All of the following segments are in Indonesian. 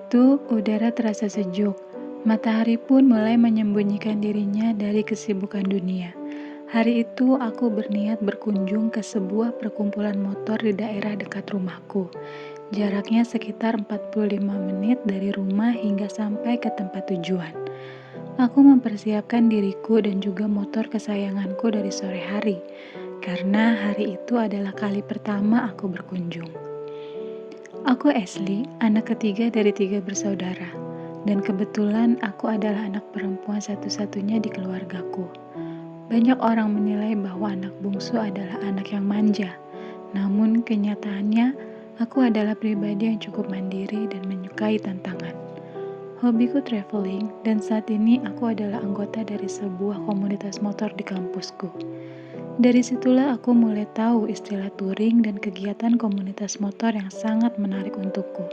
itu, udara terasa sejuk. Matahari pun mulai menyembunyikan dirinya dari kesibukan dunia. Hari itu, aku berniat berkunjung ke sebuah perkumpulan motor di daerah dekat rumahku. Jaraknya sekitar 45 menit dari rumah hingga sampai ke tempat tujuan. Aku mempersiapkan diriku dan juga motor kesayanganku dari sore hari, karena hari itu adalah kali pertama aku berkunjung. Aku Ashley, anak ketiga dari 3 bersaudara, dan kebetulan aku adalah anak perempuan satu-satunya di keluargaku. Banyak orang menilai bahwa anak bungsu adalah anak yang manja, namun kenyataannya aku adalah pribadi yang cukup mandiri dan menyukai tantangan. Hobiku traveling, dan saat ini aku adalah anggota dari sebuah komunitas motor di kampusku. Dari situlah aku mulai tahu istilah touring dan kegiatan komunitas motor yang sangat menarik untukku.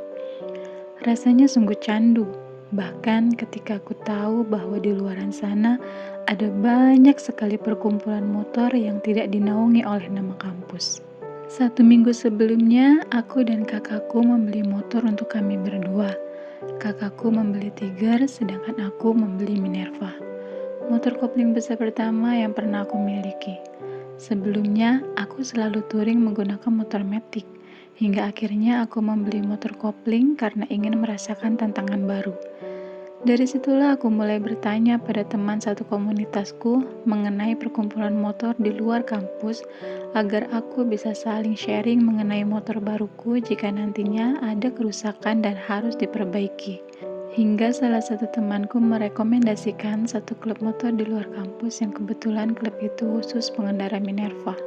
Rasanya sungguh candu, bahkan ketika aku tahu bahwa di luaran sana ada banyak sekali perkumpulan motor yang tidak dinaungi oleh nama kampus. 1 minggu sebelumnya, aku dan kakakku membeli motor untuk kami berdua. Kakakku membeli Tiger, sedangkan aku membeli Minerva. Motor kopling besar pertama yang pernah aku miliki. Sebelumnya, aku selalu touring menggunakan motor matic, hingga akhirnya aku membeli motor kopling karena ingin merasakan tantangan baru. Dari situlah aku mulai bertanya pada teman satu komunitasku mengenai perkumpulan motor di luar kampus agar aku bisa saling sharing mengenai motor baruku jika nantinya ada kerusakan dan harus diperbaiki. Hingga salah satu temanku merekomendasikan satu klub motor di luar kampus yang kebetulan klub itu khusus pengendara Minerva.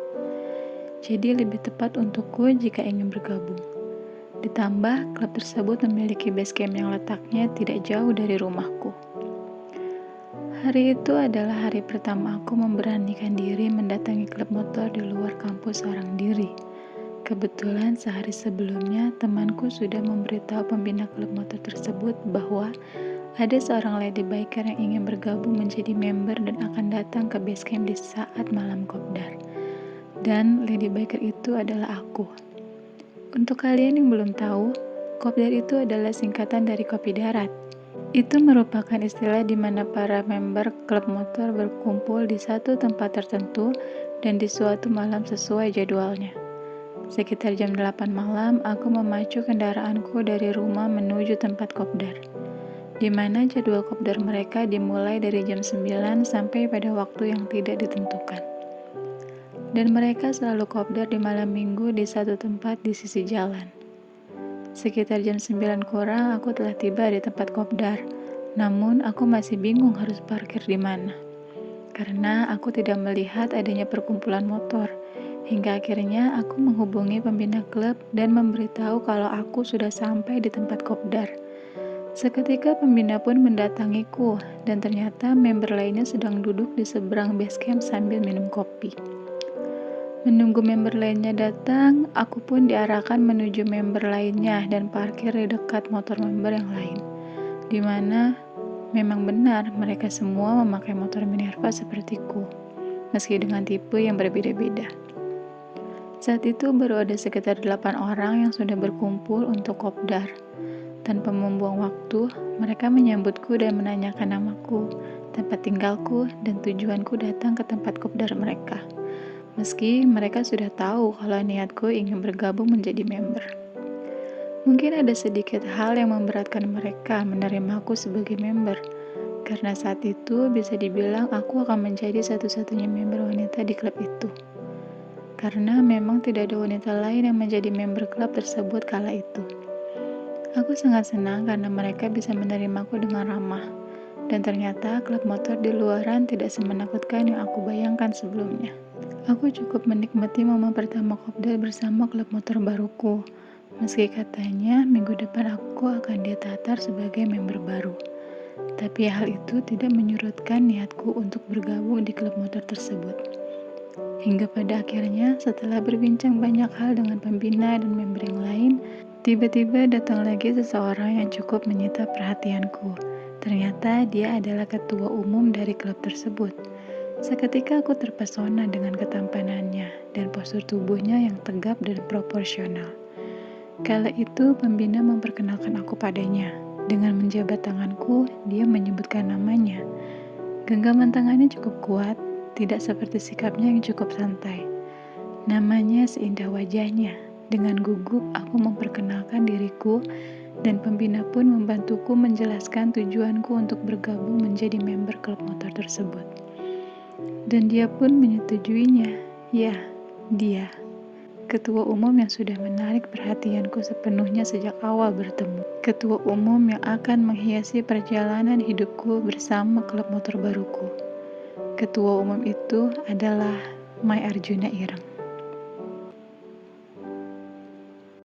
Jadi lebih tepat untukku jika ingin bergabung. Ditambah, klub tersebut memiliki base camp yang letaknya tidak jauh dari rumahku. Hari itu adalah hari pertama aku memberanikan diri mendatangi klub motor di luar kampus seorang diri. Kebetulan sehari sebelumnya temanku sudah memberitahu pembina klub motor tersebut bahwa ada seorang lady biker yang ingin bergabung menjadi member dan akan datang ke base camp di saat malam kopdar. Dan lady biker itu adalah aku. Untuk kalian yang belum tahu, kopdar itu adalah singkatan dari kopi darat. Itu merupakan istilah di mana para member klub motor berkumpul di satu tempat tertentu dan di suatu malam sesuai jadwalnya. Sekitar jam 8 malam, aku memacu kendaraanku dari rumah menuju tempat kopdar, di mana jadwal kopdar mereka dimulai dari jam 9 sampai pada waktu yang tidak ditentukan. Dan mereka selalu kopdar di malam minggu di satu tempat di sisi jalan. Sekitar jam 9 kurang, aku telah tiba di tempat kopdar, namun aku masih bingung harus parkir di mana. Karena aku tidak melihat adanya perkumpulan motor. Hingga akhirnya aku menghubungi pembina klub dan memberitahu kalau aku sudah sampai di tempat kopdar. Seketika pembina pun mendatangiku dan ternyata member lainnya sedang duduk di seberang base camp sambil minum kopi. Menunggu member lainnya datang, aku pun diarahkan menuju member lainnya dan parkir di dekat motor member yang lain. Di mana memang benar mereka semua memakai motor Minerva sepertiku, meski dengan tipe yang berbeda-beda. Saat itu baru ada sekitar 8 orang yang sudah berkumpul untuk kopdar. Tanpa membuang waktu, mereka menyambutku dan menanyakan namaku, tempat tinggalku, dan tujuanku datang ke tempat kopdar mereka. Meski mereka sudah tahu kalau niatku ingin bergabung menjadi member. Mungkin ada sedikit hal yang memberatkan mereka menerimaku sebagai member, karena saat itu bisa dibilang aku akan menjadi satu-satunya member wanita di klub itu. Karena memang tidak ada wanita lain yang menjadi member klub tersebut kala itu. Aku sangat senang karena mereka bisa menerimaku dengan ramah, dan ternyata klub motor di luaran tidak semenakutkan yang aku bayangkan sebelumnya. Aku cukup menikmati momen pertama kopdar bersama klub motor baruku, meski katanya minggu depan aku akan ditatar sebagai member baru. Tapi hal itu tidak menyurutkan niatku untuk bergabung di klub motor tersebut. Hingga pada akhirnya, setelah berbincang banyak hal dengan pembina dan member yang lain, tiba-tiba datang lagi seseorang yang cukup menyita perhatianku. Ternyata dia adalah ketua umum dari klub tersebut. Seketika aku terpesona dengan ketampanannya dan postur tubuhnya yang tegap dan proporsional. Kala itu pembina memperkenalkan aku padanya. Dengan menjabat tanganku, dia menyebutkan namanya. Genggaman tangannya cukup kuat, tidak seperti sikapnya yang cukup santai. Namanya seindah wajahnya. Dengan gugup, aku memperkenalkan diriku, dan pembina pun membantuku menjelaskan tujuanku untuk bergabung menjadi member klub motor tersebut. Dan dia pun menyetujuinya. Ya, dia. Ketua umum yang sudah menarik perhatianku sepenuhnya sejak awal bertemu. Ketua umum yang akan menghiasi perjalanan hidupku bersama klub motor baruku. Ketua umum itu adalah Mai Arjuna Ireng.